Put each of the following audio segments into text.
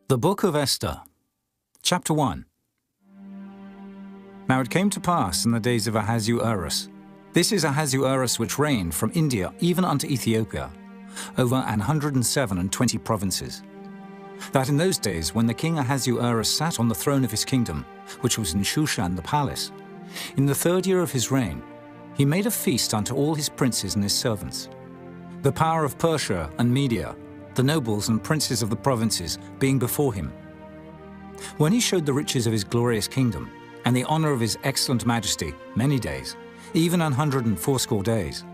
The Book of Esther, Chapter 1. Now it came to pass in the days of Ahasuerus. This is Ahasuerus which reigned from India even unto Ethiopia, over 127 provinces. That in those days, when the king Ahasuerus sat on the throne of his kingdom, which was in Shushan the palace, in the 3rd year of his reign, he made a feast unto all his princes and his servants. The power of Persia and Media, the nobles and princes of the provinces, being before him. When he showed the riches of his glorious kingdom, and the honor of his excellent majesty, many days, even 180 days.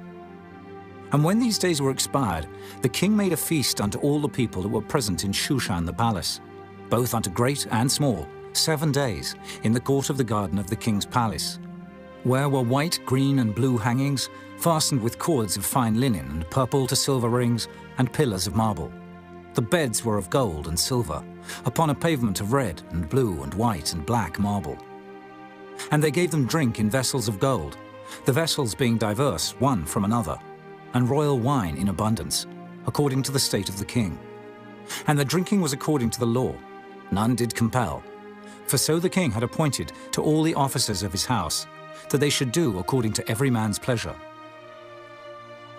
And when these days were expired, the king made a feast unto all the people that were present in Shushan the palace, both unto great and small, 7 days, in the court of the garden of the king's palace, where were white, green, and blue hangings, fastened with cords of fine linen, and purple to silver rings, and pillars of marble. The beds were of gold and silver, upon a pavement of red, and blue, and white, and black marble. And they gave them drink in vessels of gold, the vessels being diverse one from another, and royal wine in abundance, according to the state of the king. And the drinking was according to the law, none did compel. For so the king had appointed to all the officers of his house, that they should do according to every man's pleasure.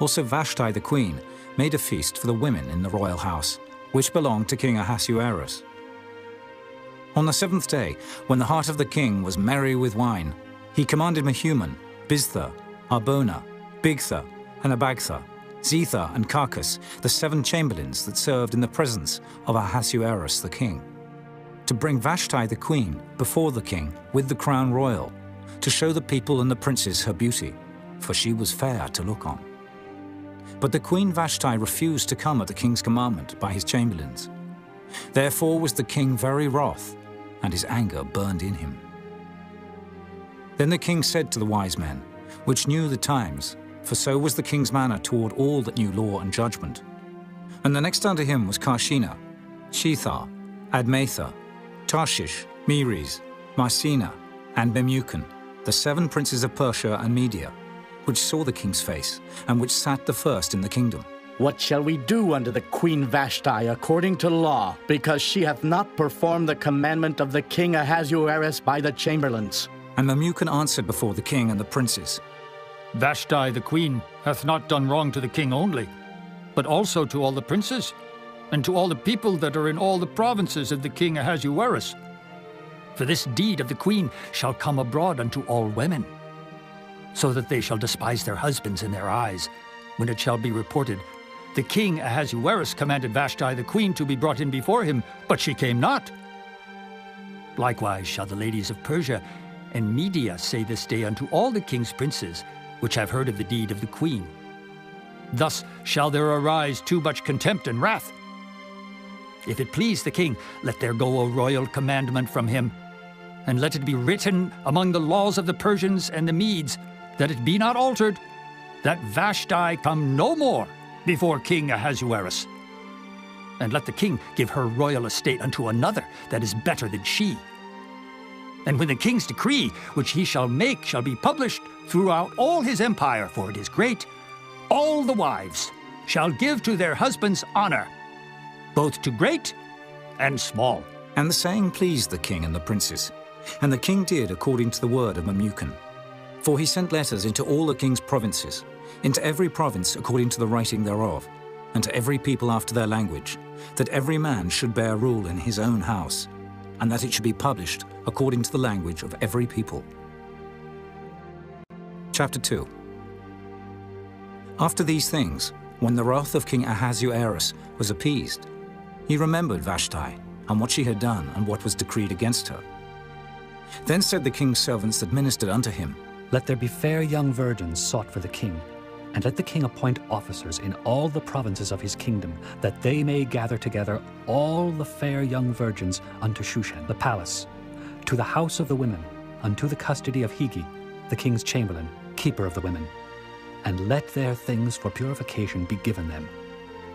Also Vashti the queen made a feast for the women in the royal house, which belonged to King Ahasuerus. On the 7th day, when the heart of the king was merry with wine, he commanded Mehuman, Biztha, Arbona, Bigtha, and Abagtha, Zetha, and Carcas, the 7 chamberlains that served in the presence of Ahasuerus the king, to bring Vashti the queen before the king with the crown royal, to show the people and the princes her beauty, for she was fair to look on. But the queen Vashti refused to come at the king's commandment by his chamberlains. Therefore was the king very wroth, and his anger burned in him. Then the king said to the wise men, which knew the times, for so was the king's manner toward all that knew law and judgment. And the next unto him was Karshina, Shethar, Admatha, Tarshish, Meres, Marsena, and Memucan, the 7 princes of Persia and Media, which saw the king's face, and which sat the first in the kingdom. What shall we do unto the queen Vashti according to law, because she hath not performed the commandment of the king Ahasuerus by the chamberlains? And Memucan answered before the king and the princes, Vashti the queen hath not done wrong to the king only, but also to all the princes, and to all the people that are in all the provinces of the king Ahasuerus. For this deed of the queen shall come abroad unto all women, so that they shall despise their husbands in their eyes, when it shall be reported, the king Ahasuerus commanded Vashti the queen to be brought in before him, but she came not. Likewise shall the ladies of Persia and Media say this day unto all the king's princes, which have heard of the deed of the queen. Thus shall there arise too much contempt and wrath. If it please the king, let there go a royal commandment from him, and let it be written among the laws of the Persians and the Medes, that it be not altered, that Vashti come no more before King Ahasuerus. And let the king give her royal estate unto another that is better than she. And when the king's decree, which he shall make, shall be published throughout all his empire, for it is great, all the wives shall give to their husbands honor, both to great and small. And the saying pleased the king and the princes, and the king did according to the word of Memucan. For he sent letters into all the king's provinces, into every province according to the writing thereof, and to every people after their language, that every man should bear rule in his own house, and that it should be published according to the language of every people. Chapter 2. After these things, when the wrath of King Ahasuerus was appeased, he remembered Vashti, and what she had done, and what was decreed against her. Then said the king's servants that ministered unto him, Let there be fair young virgins sought for the king, and let the king appoint officers in all the provinces of his kingdom, that they may gather together all the fair young virgins unto Shushan the palace, to the house of the women, unto the custody of Hegi, the king's chamberlain, keeper of the women. And let their things for purification be given them.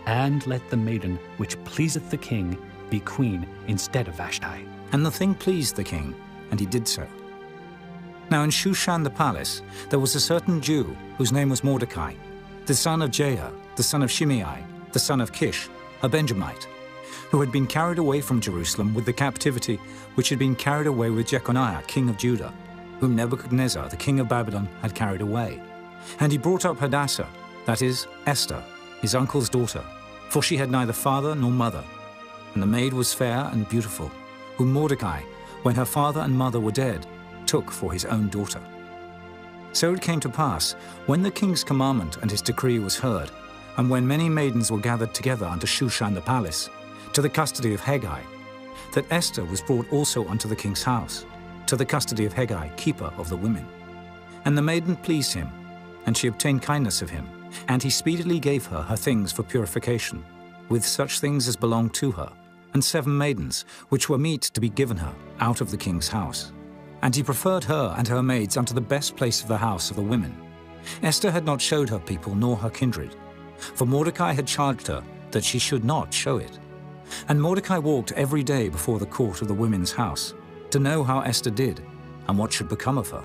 And let the maiden which pleaseth the king be queen instead of Vashti. And the thing pleased the king, and he did so. Now in Shushan the palace there was a certain Jew, whose name was Mordecai, the son of Jair, the son of Shimei, the son of Kish, a Benjamite, who had been carried away from Jerusalem with the captivity which had been carried away with Jeconiah, king of Judah, whom Nebuchadnezzar, the king of Babylon, had carried away. And he brought up Hadassah, that is, Esther, his uncle's daughter, for she had neither father nor mother. And the maid was fair and beautiful, whom Mordecai, when her father and mother were dead, took for his own daughter. So it came to pass, when the king's commandment and his decree was heard, and when many maidens were gathered together unto Shushan the palace, to the custody of Hegai, that Esther was brought also unto the king's house, to the custody of Hegai, keeper of the women. And the maiden pleased him, and she obtained kindness of him, and he speedily gave her her things for purification, with such things as belonged to her, and 7 maidens, which were meet to be given her out of the king's house. And he preferred her and her maids unto the best place of the house of the women. Esther had not showed her people nor her kindred, for Mordecai had charged her that she should not show it. And Mordecai walked every day before the court of the women's house, to know how Esther did, and what should become of her.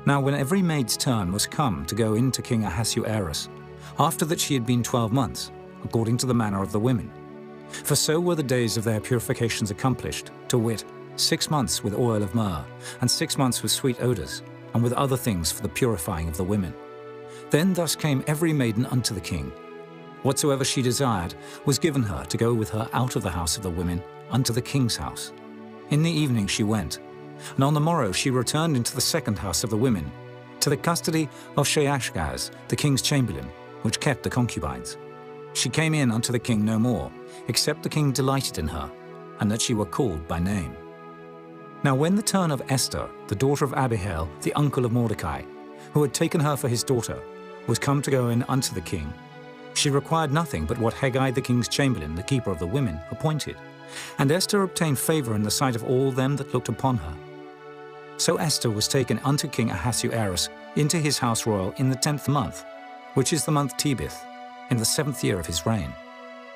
Now when every maid's turn was come to go in to King Ahasuerus, after that she had been 12 months, according to the manner of the women, for so were the days of their purifications accomplished, to wit, 6 months with oil of myrrh, and 6 months with sweet odors, and with other things for the purifying of the women. Then thus came every maiden unto the king. Whatsoever she desired was given her to go with her out of the house of the women unto the king's house. In the evening she went, and on the morrow she returned into the second house of the women, to the custody of Sheashgaz, the king's chamberlain, which kept the concubines. She came in unto the king no more, except the king delighted in her, and that she were called by name. Now when the turn of Esther, the daughter of Abihail, the uncle of Mordecai, who had taken her for his daughter, was come to go in unto the king, she required nothing but what Hegai the king's chamberlain, the keeper of the women, appointed. And Esther obtained favor in the sight of all them that looked upon her. So Esther was taken unto King Ahasuerus into his house royal in the 10th month, which is the month Tebeth, in the 7th year of his reign.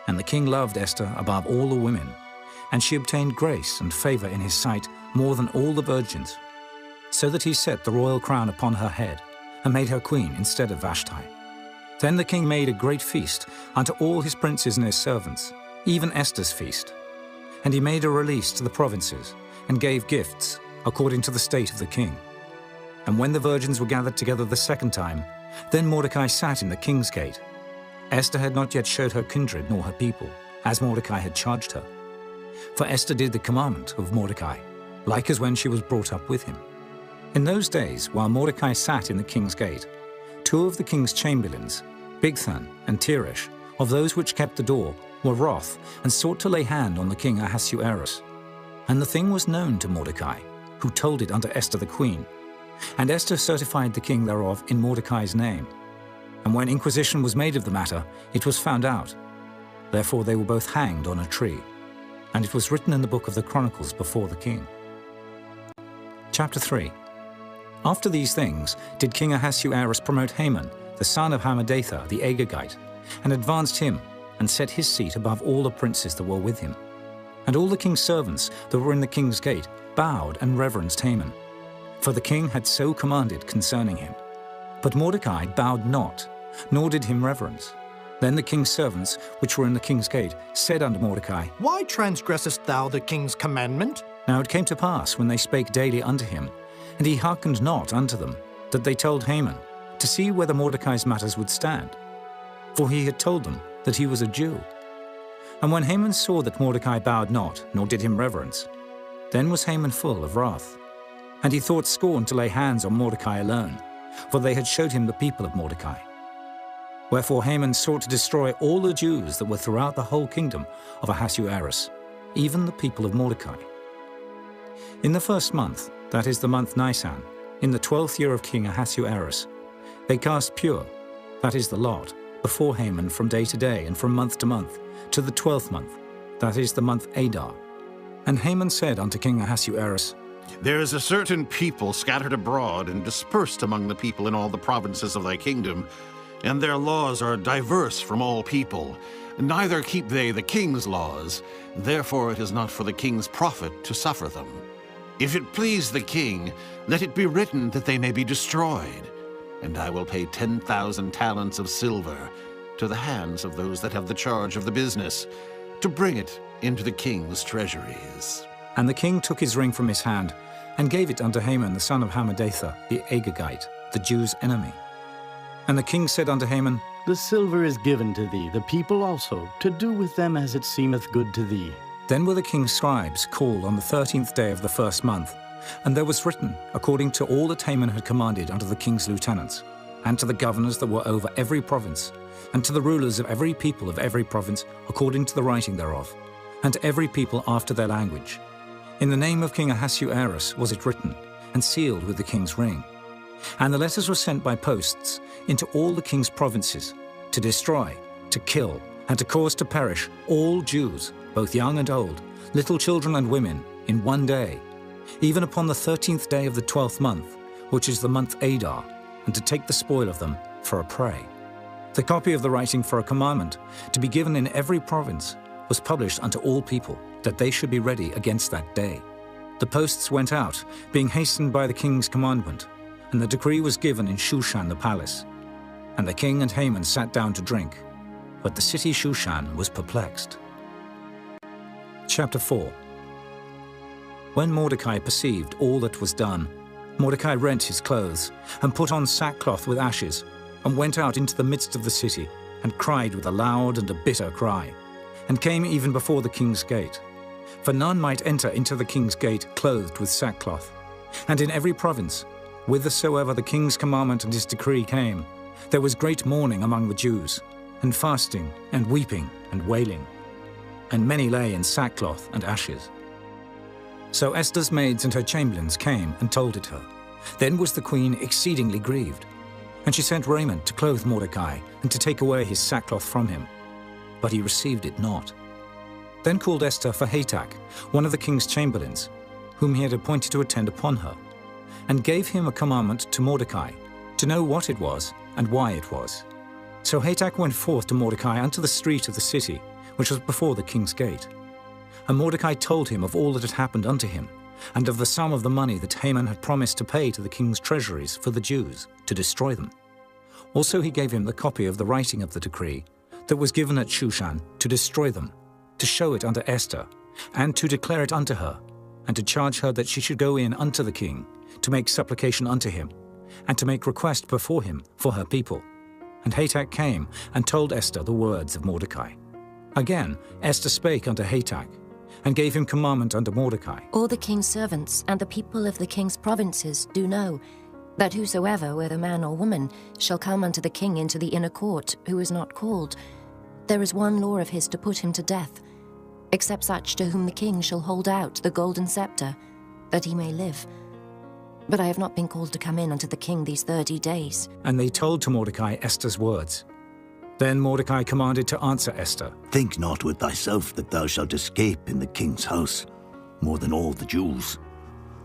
And the king loved Esther above all the women, and she obtained grace and favor in his sight more than all the virgins, so that he set the royal crown upon her head, and made her queen instead of Vashti. Then the king made a great feast unto all his princes and his servants, even Esther's feast. And he made a release to the provinces, and gave gifts, according to the state of the king. And when the virgins were gathered together the second time, then Mordecai sat in the king's gate. Esther had not yet showed her kindred nor her people, as Mordecai had charged her. For Esther did the commandment of Mordecai, like as when she was brought up with him. In those days, while Mordecai sat in the king's gate, 2 of the king's chamberlains, Bigthan and Teresh, of those which kept the door, were wroth, and sought to lay hand on the king Ahasuerus. And the thing was known to Mordecai, who told it unto Esther the queen. And Esther certified the king thereof in Mordecai's name. And when inquisition was made of the matter, it was found out. Therefore they were both hanged on a tree. And it was written in the book of the Chronicles before the king. Chapter 3. After these things did King Ahasuerus promote Haman, the son of Hammedatha the Agagite, and advanced him, and set his seat above all the princes that were with him. And all the king's servants that were in the king's gate bowed and reverenced Haman, for the king had so commanded concerning him. But Mordecai bowed not, nor did him reverence. Then the king's servants, which were in the king's gate, said unto Mordecai, Why transgressest thou the king's commandment? Now it came to pass, when they spake daily unto him, and he hearkened not unto them, that they told Haman, to see whether Mordecai's matters would stand. For he had told them that he was a Jew. And when Haman saw that Mordecai bowed not, nor did him reverence, then was Haman full of wrath. And he thought scorn to lay hands on Mordecai alone, for they had showed him the people of Mordecai. Wherefore Haman sought to destroy all the Jews that were throughout the whole kingdom of Ahasuerus, even the people of Mordecai. In the 1st month, that is the month Nisan, in the 12th year of King Ahasuerus, they cast pure, that is the lot, before Haman from day to day and from month to month, to the 12th month, that is the month Adar. And Haman said unto King Ahasuerus, There is a certain people scattered abroad and dispersed among the people in all the provinces of thy kingdom, and their laws are diverse from all people. Neither keep they the king's laws, therefore it is not for the king's profit to suffer them. If it please the king, let it be written that they may be destroyed, and I will pay 10,000 talents of silver to the hands of those that have the charge of the business, to bring it into the king's treasuries. And the king took his ring from his hand and gave it unto Haman the son of Hammedatha, the Agagite, the Jews' enemy. And the king said unto Haman, The silver is given to thee, the people also, to do with them as it seemeth good to thee. Then were the king's scribes called on the 13th day of the first month, and there was written, according to all that Haman had commanded unto the king's lieutenants, and to the governors that were over every province, and to the rulers of every people of every province, according to the writing thereof, and to every people after their language. In the name of King Ahasuerus was it written, and sealed with the king's ring. And the letters were sent by posts into all the king's provinces, to destroy, to kill, and to cause to perish all Jews, both young and old, little children and women, in one day, even upon the 13th day of the 12th month, which is the month Adar, and to take the spoil of them for a prey. The copy of the writing for a commandment, to be given in every province, was published unto all people, that they should be ready against that day. The posts went out, being hastened by the king's commandment, and the decree was given in Shushan the palace. And the king and Haman sat down to drink, but the city Shushan was perplexed. Chapter 4. When Mordecai perceived all that was done, Mordecai rent his clothes, and put on sackcloth with ashes, and went out into the midst of the city, and cried with a loud and a bitter cry, and came even before the king's gate. For none might enter into the king's gate clothed with sackcloth. And in every province, whithersoever the king's commandment and his decree came, there was great mourning among the Jews, and fasting, and weeping, and wailing. And many lay in sackcloth and ashes. So Esther's maids and her chamberlains came and told it her. Then was the queen exceedingly grieved. And she sent raiment to clothe Mordecai, and to take away his sackcloth from him. But he received it not. Then called Esther for Hatach, one of the king's chamberlains, whom he had appointed to attend upon her, and gave him a commandment to Mordecai, to know what it was and why it was. So Hatach went forth to Mordecai unto the street of the city, which was before the king's gate. And Mordecai told him of all that had happened unto him, and of the sum of the money that Haman had promised to pay to the king's treasuries for the Jews, to destroy them. Also he gave him the copy of the writing of the decree that was given at Shushan, to destroy them, to show it unto Esther, and to declare it unto her, and to charge her that she should go in unto the king, to make supplication unto him, and to make request before him for her people. And Hatach came and told Esther the words of Mordecai. Again Esther spake unto Hatach, and gave him commandment unto Mordecai. All the king's servants and the people of the king's provinces do know that whosoever, whether man or woman, shall come unto the king into the inner court, who is not called, there is one law of his to put him to death, except such to whom the king shall hold out the golden scepter, that he may live. But I have not been called to come in unto the king these 30 days. And they told to Mordecai Esther's words. Then Mordecai commanded to answer Esther. Think not with thyself that thou shalt escape in the king's house, more than all the Jews.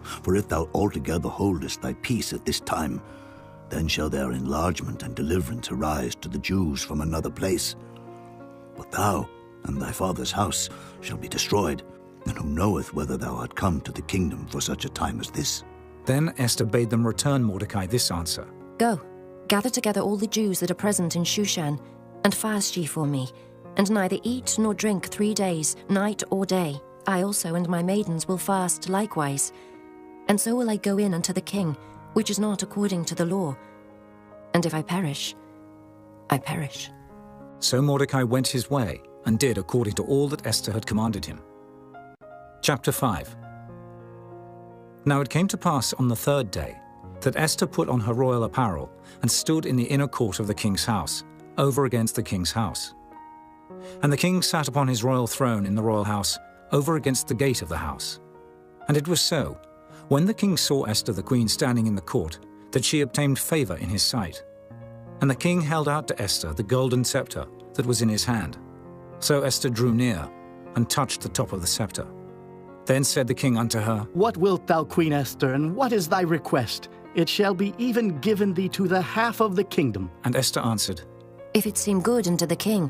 For if thou altogether holdest thy peace at this time, then shall their enlargement and deliverance arise to the Jews from another place. But thou and thy father's house shall be destroyed, and who knoweth whether thou art come to the kingdom for such a time as this? Then Esther bade them return Mordecai this answer. Go, gather together all the Jews that are present in Shushan, and fast ye for me, and neither eat nor drink 3 days, night or day. I also and my maidens will fast likewise. And so will I go in unto the king, which is not according to the law. And if I perish, I perish. So Mordecai went his way, and did according to all that Esther had commanded him. Chapter 5. Now it came to pass on the 3rd day, that Esther put on her royal apparel, and stood in the inner court of the king's house, over against the king's house. And the king sat upon his royal throne in the royal house, over against the gate of the house. And it was so, when the king saw Esther the queen standing in the court, that she obtained favor in his sight. And the king held out to Esther the golden scepter that was in his hand. So Esther drew near, and touched the top of the scepter. Then said the king unto her, What wilt thou, Queen Esther, and what is thy request? It shall be even given thee to the half of the kingdom. And Esther answered, If it seem good unto the king,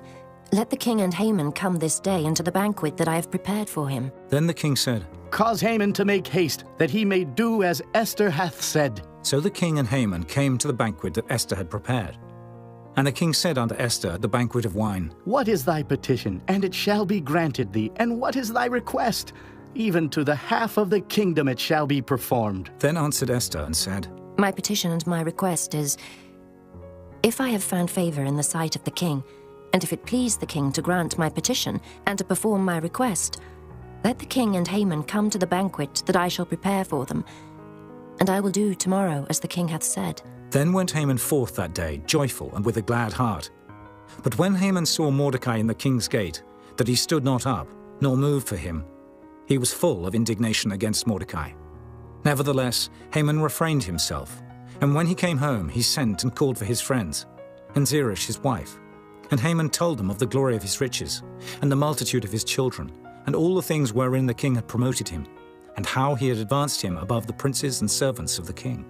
let the king and Haman come this day unto the banquet that I have prepared for him. Then the king said, Cause Haman to make haste, that he may do as Esther hath said. So the king and Haman came to the banquet that Esther had prepared. And the king said unto Esther at the banquet of wine, What is thy petition? And it shall be granted thee. And what is thy request? Even to the half of the kingdom it shall be performed. Then answered Esther and said, My petition and my request is, if I have found favor in the sight of the king, and if it please the king to grant my petition and to perform my request, let the king and Haman come to the banquet that I shall prepare for them, and I will do tomorrow as the king hath said. Then went Haman forth that day, joyful and with a glad heart. But when Haman saw Mordecai in the king's gate, that he stood not up, nor moved for him, he was full of indignation against Mordecai. Nevertheless, Haman refrained himself, and when he came home, he sent and called for his friends, and Zeresh his wife. And Haman told them of the glory of his riches, and the multitude of his children, and all the things wherein the king had promoted him, and how he had advanced him above the princes and servants of the king.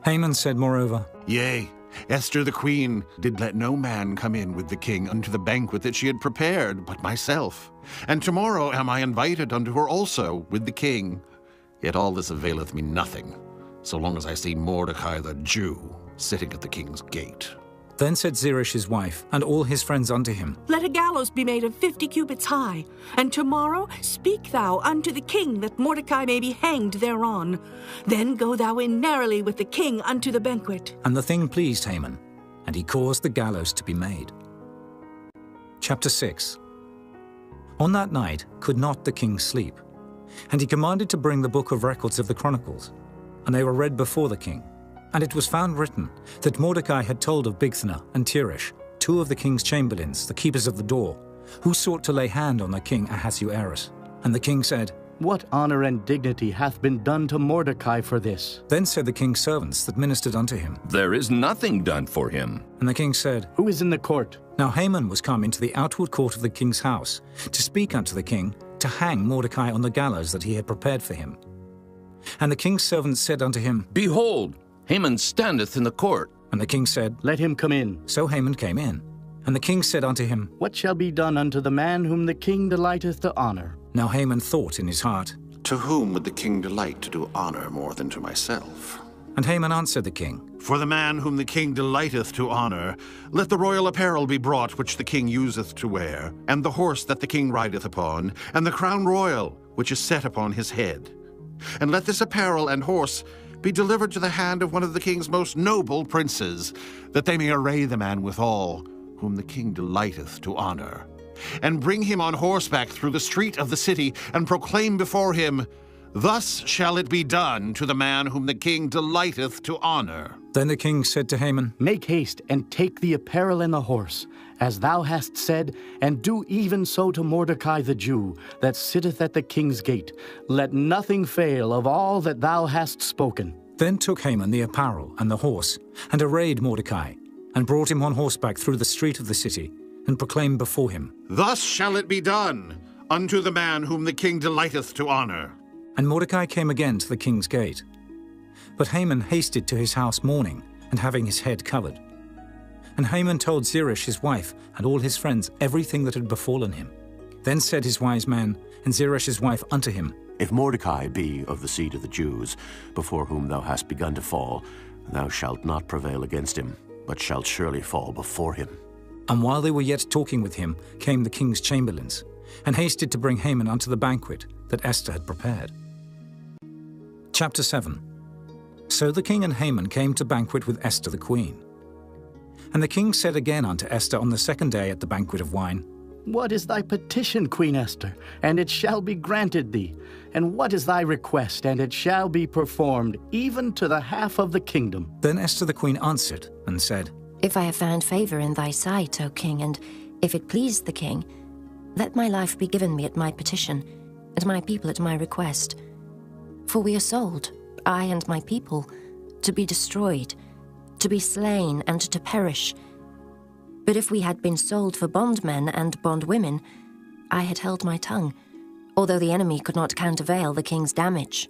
Haman said moreover, Yea, Esther the queen did let no man come in with the king unto the banquet that she had prepared, but myself. And tomorrow am I invited unto her also with the king. Yet all this availeth me nothing, so long as I see Mordecai the Jew sitting at the king's gate. Then said Zeresh his wife, and all his friends unto him, Let a gallows be made of 50 cubits high, and tomorrow speak thou unto the king that Mordecai may be hanged thereon. Then go thou in narrowly with the king unto the banquet. And the thing pleased Haman, and he caused the gallows to be made. Chapter 6. On that night could not the king sleep, and he commanded to bring the book of records of the Chronicles, and they were read before the king. And it was found written that Mordecai had told of Bigthana and Teresh, two of the king's chamberlains, the keepers of the door, who sought to lay hand on the king Ahasuerus. And the king said, What honor and dignity hath been done to Mordecai for this? Then said the king's servants that ministered unto him, There is nothing done for him. And the king said, Who is in the court? Now Haman was come into the outward court of the king's house, to speak unto the king, to hang Mordecai on the gallows that he had prepared for him. And the king's servants said unto him, Behold, Haman standeth in the court. And the king said, Let him come in. So Haman came in. And the king said unto him, What shall be done unto the man whom the king delighteth to honor? Now Haman thought in his heart, To whom would the king delight to do honor more than to myself? And Haman answered the king, For the man whom the king delighteth to honor, let the royal apparel be brought which the king useth to wear, and the horse that the king rideth upon, and the crown royal which is set upon his head. And let this apparel and horse be delivered to the hand of one of the king's most noble princes, that they may array the man withal, whom the king delighteth to honor, and bring him on horseback through the street of the city, and proclaim before him, Thus shall it be done to the man whom the king delighteth to honor. Then the king said to Haman, Make haste, and take the apparel and the horse, as thou hast said, and do even so to Mordecai the Jew, that sitteth at the king's gate. Let nothing fail of all that thou hast spoken. Then took Haman the apparel and the horse, and arrayed Mordecai, and brought him on horseback through the street of the city, and proclaimed before him, Thus shall it be done unto the man whom the king delighteth to honor. And Mordecai came again to the king's gate. But Haman hasted to his house mourning, and having his head covered. And Haman told Zeresh his wife and all his friends everything that had befallen him. Then said his wise men and Zeresh his wife unto him, If Mordecai be of the seed of the Jews, before whom thou hast begun to fall, thou shalt not prevail against him, but shalt surely fall before him. And while they were yet talking with him, came the king's chamberlains, and hasted to bring Haman unto the banquet that Esther had prepared. Chapter 7. So the king and Haman came to banquet with Esther the queen. And the king said again unto Esther on the second day at the banquet of wine, What is thy petition, Queen Esther? And it shall be granted thee. And what is thy request? And it shall be performed, even to the half of the kingdom. Then Esther the queen answered and said, If I have found favor in thy sight, O king, and if it please the king, let my life be given me at my petition, and my people at my request. For we are sold, I and my people, to be destroyed, to be slain, and to perish. But if we had been sold for bondmen and bondwomen, I had held my tongue, although the enemy could not countervail the king's damage.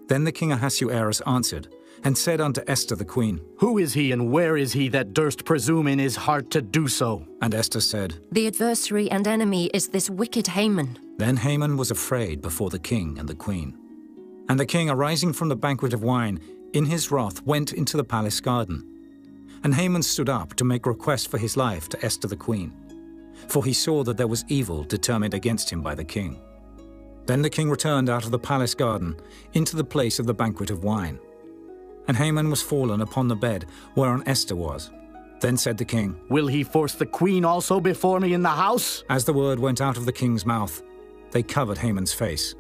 Then the king Ahasuerus answered, and said unto Esther the queen, Who is he, and where is he that durst presume in his heart to do so? And Esther said, The adversary and enemy is this wicked Haman. Then Haman was afraid before the king and the queen. And the king, arising from the banquet of wine, in his wrath went into the palace garden. And Haman stood up to make request for his life to Esther the queen, for he saw that there was evil determined against him by the king. Then the king returned out of the palace garden into the place of the banquet of wine. And Haman was fallen upon the bed whereon Esther was. Then said the king, Will he force the queen also before me in the house? As the word went out of the king's mouth, they covered Haman's face.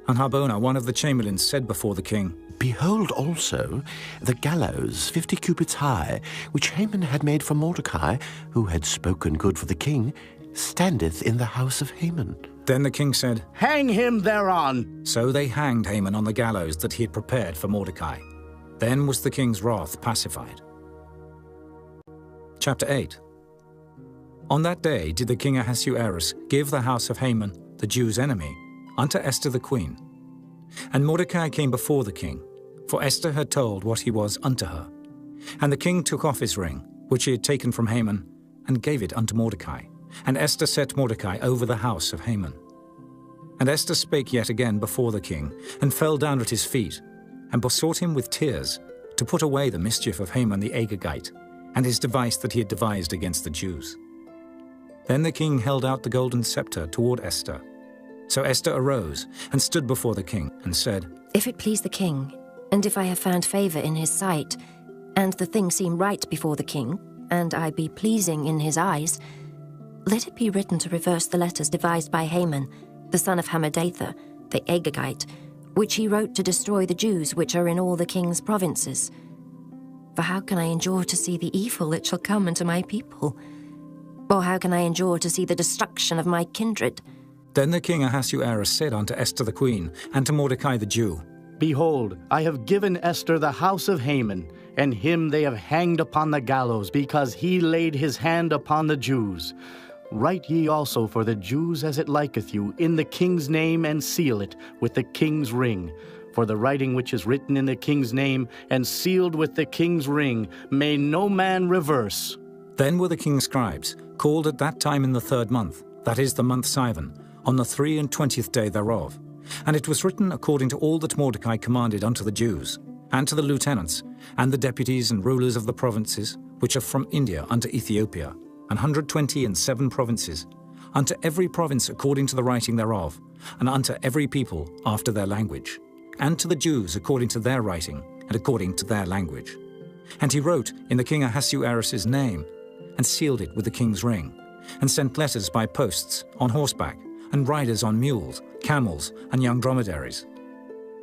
And Harbona, one of the chamberlains, said before the king, Behold also the gallows 50 cubits high, which Haman had made for Mordecai, who had spoken good for the king, standeth in the house of Haman. Then the king said, Hang him thereon. So they hanged Haman on the gallows that he had prepared for Mordecai. Then was the king's wrath pacified. Chapter 8. On that day did the king Ahasuerus give the house of Haman, the Jews' enemy, unto Esther the queen. And Mordecai came before the king, for Esther had told what he was unto her. And the king took off his ring, which he had taken from Haman, and gave it unto Mordecai. And Esther set Mordecai over the house of Haman. And Esther spake yet again before the king, and fell down at his feet, and besought him with tears to put away the mischief of Haman the Agagite, and his device that he had devised against the Jews. Then the king held out the golden scepter toward Esther. So Esther arose and stood before the king, and said, If it please the king, and if I have found favor in his sight, and the thing seem right before the king, and I be pleasing in his eyes, let it be written to reverse the letters devised by Haman, the son of Hammedatha, the Agagite, which he wrote to destroy the Jews which are in all the king's provinces. For how can I endure to see the evil that shall come unto my people? Or how can I endure to see the destruction of my kindred? Then the king Ahasuerus said unto Esther the queen, and to Mordecai the Jew, Behold, I have given Esther the house of Haman, and him they have hanged upon the gallows, because he laid his hand upon the Jews. Write ye also for the Jews as it liketh you, in the king's name, and seal it with the king's ring. For the writing which is written in the king's name, and sealed with the king's ring, may no man reverse. Then were the king's scribes called at that time in the 3rd month, that is the month Sivan, on the 23rd day thereof. And it was written according to all that Mordecai commanded unto the Jews, and to the lieutenants, and the deputies and rulers of the provinces, which are from India unto Ethiopia, 127 provinces, unto every province according to the writing thereof, and unto every people after their language, and to the Jews according to their writing, and according to their language. And he wrote in the king Ahasuerus' name, and sealed it with the king's ring, and sent letters by posts, on horseback, and riders on mules, camels, and young dromedaries.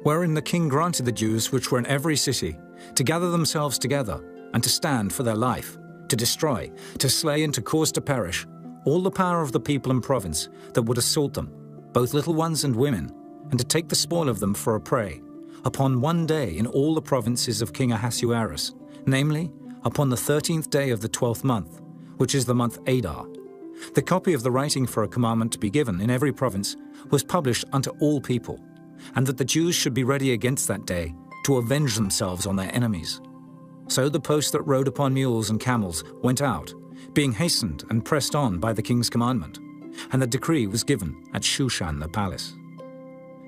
Wherein the king granted the Jews which were in every city to gather themselves together, and to stand for their life, to destroy, to slay, and to cause to perish all the power of the people and province that would assault them, both little ones and women, and to take the spoil of them for a prey, upon one day in all the provinces of King Ahasuerus, namely, upon the 13th day of the 12th month, which is the month Adar. The copy of the writing for a commandment to be given in every province was published unto all people, and that the Jews should be ready against that day to avenge themselves on their enemies. So the posts that rode upon mules and camels went out, being hastened and pressed on by the king's commandment, and the decree was given at Shushan the palace.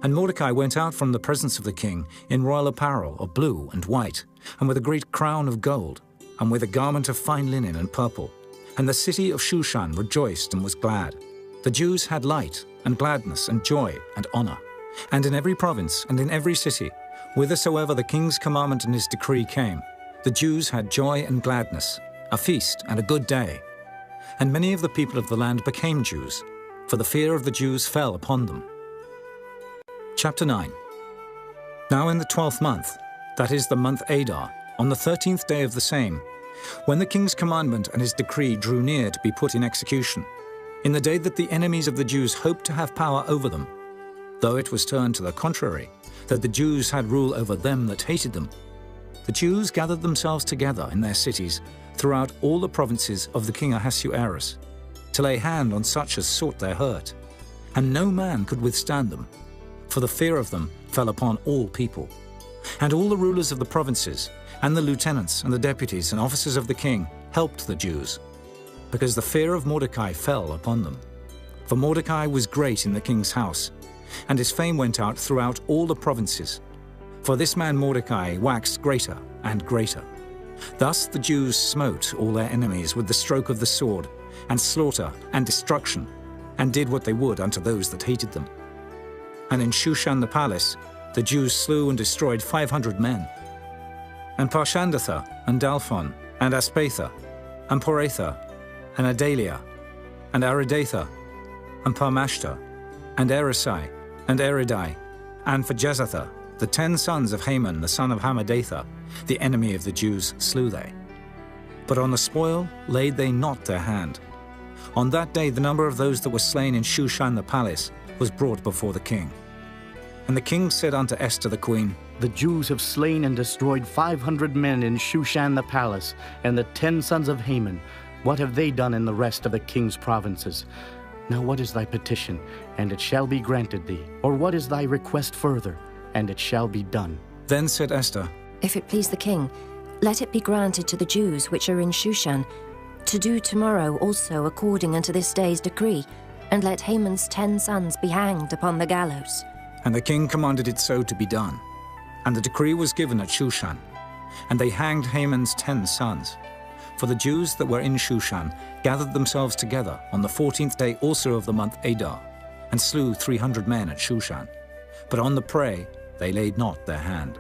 And Mordecai went out from the presence of the king in royal apparel of blue and white, and with a great crown of gold, and with a garment of fine linen and purple. And the city of Shushan rejoiced and was glad. The Jews had light and gladness and joy and honor. And in every province and in every city, whithersoever the king's commandment and his decree came, the Jews had joy and gladness, a feast and a good day. And many of the people of the land became Jews, for the fear of the Jews fell upon them. Chapter 9. Now in the 12th month, that is the month Adar, on the 13th day of the same, when the king's commandment and his decree drew near to be put in execution, in the day that the enemies of the Jews hoped to have power over them, though it was turned to the contrary, that the Jews had rule over them that hated them, the Jews gathered themselves together in their cities throughout all the provinces of the king Ahasuerus, to lay hand on such as sought their hurt, and no man could withstand them, for the fear of them fell upon all people. And all the rulers of the provinces, and the lieutenants and the deputies and officers of the king helped the Jews, because the fear of Mordecai fell upon them. For Mordecai was great in the king's house, and his fame went out throughout all the provinces. For this man Mordecai waxed greater and greater. Thus the Jews smote all their enemies with the stroke of the sword, and slaughter and destruction, and did what they would unto those that hated them. And in Shushan the palace the Jews slew and destroyed 500 men. And Parshandatha, and Dalphon, and Aspatha, and Poratha, and Adalia, and Aridatha, and Parmashta, and Erisai, and Eridai, and for Jezatha, the 10 sons of Haman the son of Hammedatha, the enemy of the Jews, slew they. But on the spoil laid they not their hand. On that day the number of those that were slain in Shushan the palace was brought before the king. And the king said unto Esther the queen, The Jews have slain and destroyed 500 men in Shushan the palace, and the 10 sons of Haman. What have they done in the rest of the king's provinces? Now what is thy petition, and it shall be granted thee? Or what is thy request further, and it shall be done? Then said Esther, If it please the king, let it be granted to the Jews which are in Shushan, to do tomorrow also according unto this day's decree, and let Haman's 10 sons be hanged upon the gallows. And the king commanded it so to be done. And the decree was given at Shushan. And they hanged Haman's 10 sons. For the Jews that were in Shushan gathered themselves together on the 14th day also of the month Adar, and slew 300 men at Shushan. But on the prey they laid not their hand.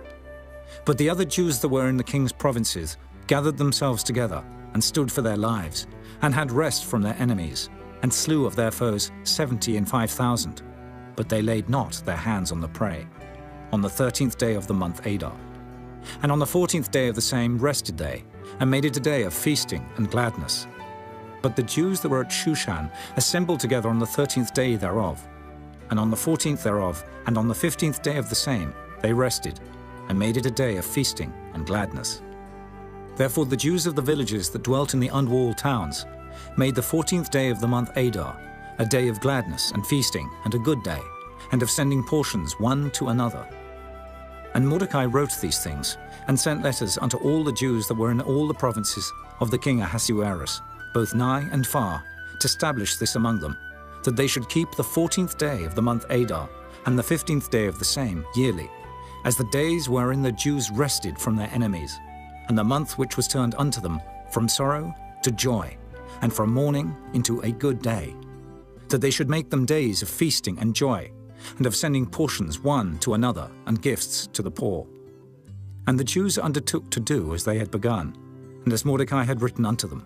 But the other Jews that were in the king's provinces gathered themselves together, and stood for their lives, and had rest from their enemies, and slew of their foes 75,000. But they laid not their hands on the prey, on the 13th day of the month Adar. And on the 14th day of the same rested they, and made it a day of feasting and gladness. But the Jews that were at Shushan assembled together on the 13th day thereof. And on the 14th thereof, and on the 15th day of the same, they rested, and made it a day of feasting and gladness. Therefore the Jews of the villages that dwelt in the unwalled towns made the 14th day of the month Adar a day of gladness and feasting and a good day, and of sending portions one to another. And Mordecai wrote these things, and sent letters unto all the Jews that were in all the provinces of the king Ahasuerus, both nigh and far, to establish this among them, that they should keep the 14th day of the month Adar, and the 15th day of the same, yearly, as the days wherein the Jews rested from their enemies, and the month which was turned unto them from sorrow to joy, and from mourning into a good day, that they should make them days of feasting and joy, and of sending portions one to another, and gifts to the poor. And the Jews undertook to do as they had begun, and as Mordecai had written unto them,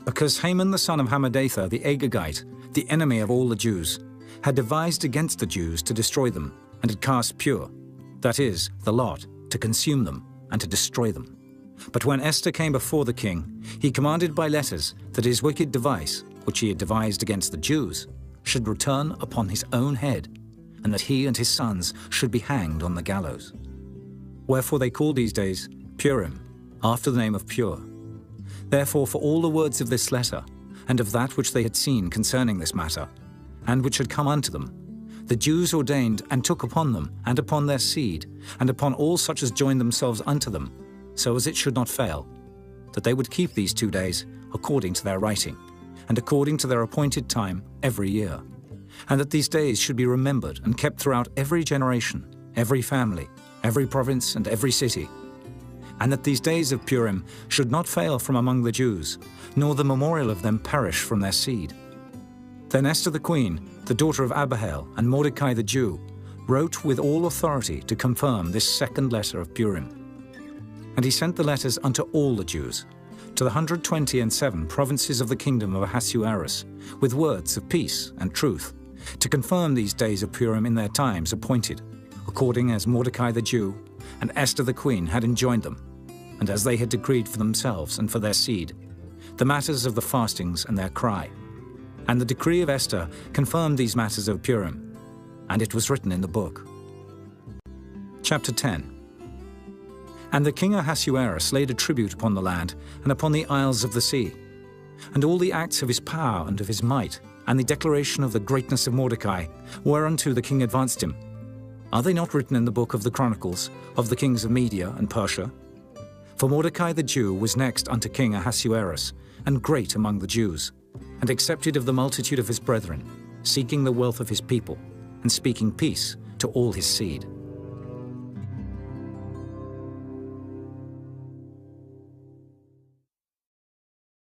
because Haman the son of Hammedatha the Agagite, the enemy of all the Jews, had devised against the Jews to destroy them, and had cast Pur, that is, the lot, to consume them, and to destroy them. But when Esther came before the king, he commanded by letters that his wicked device, which he had devised against the Jews, should return upon his own head, and that he and his sons should be hanged on the gallows. Wherefore they called these days Purim, after the name of Pur. Therefore for all the words of this letter, and of that which they had seen concerning this matter, and which had come unto them, the Jews ordained and took upon them, and upon their seed, and upon all such as joined themselves unto them, so as it should not fail, that they would keep these 2 days according to their writing, and according to their appointed time every year, and that these days should be remembered and kept throughout every generation, every family, every province, and every city, and that these days of Purim should not fail from among the Jews, nor the memorial of them perish from their seed. Then Esther the queen, the daughter of Abihail, and Mordecai the Jew, wrote with all authority to confirm this second letter of Purim. And he sent the letters unto all the Jews, to the 127 provinces of the kingdom of Ahasuerus, with words of peace and truth, to confirm these days of Purim in their times appointed, according as Mordecai the Jew and Esther the queen had enjoined them, and as they had decreed for themselves and for their seed, the matters of the fastings and their cry. And the decree of Esther confirmed these matters of Purim, and it was written in the book. Chapter 10. And the king Ahasuerus laid a tribute upon the land and upon the isles of the sea, and all the acts of his power and of his might, and the declaration of the greatness of Mordecai, whereunto the king advanced him. Are they not written in the book of the Chronicles of the kings of Media and Persia? For Mordecai the Jew was next unto King Ahasuerus, and great among the Jews, and accepted of the multitude of his brethren, seeking the wealth of his people, and speaking peace to all his seed.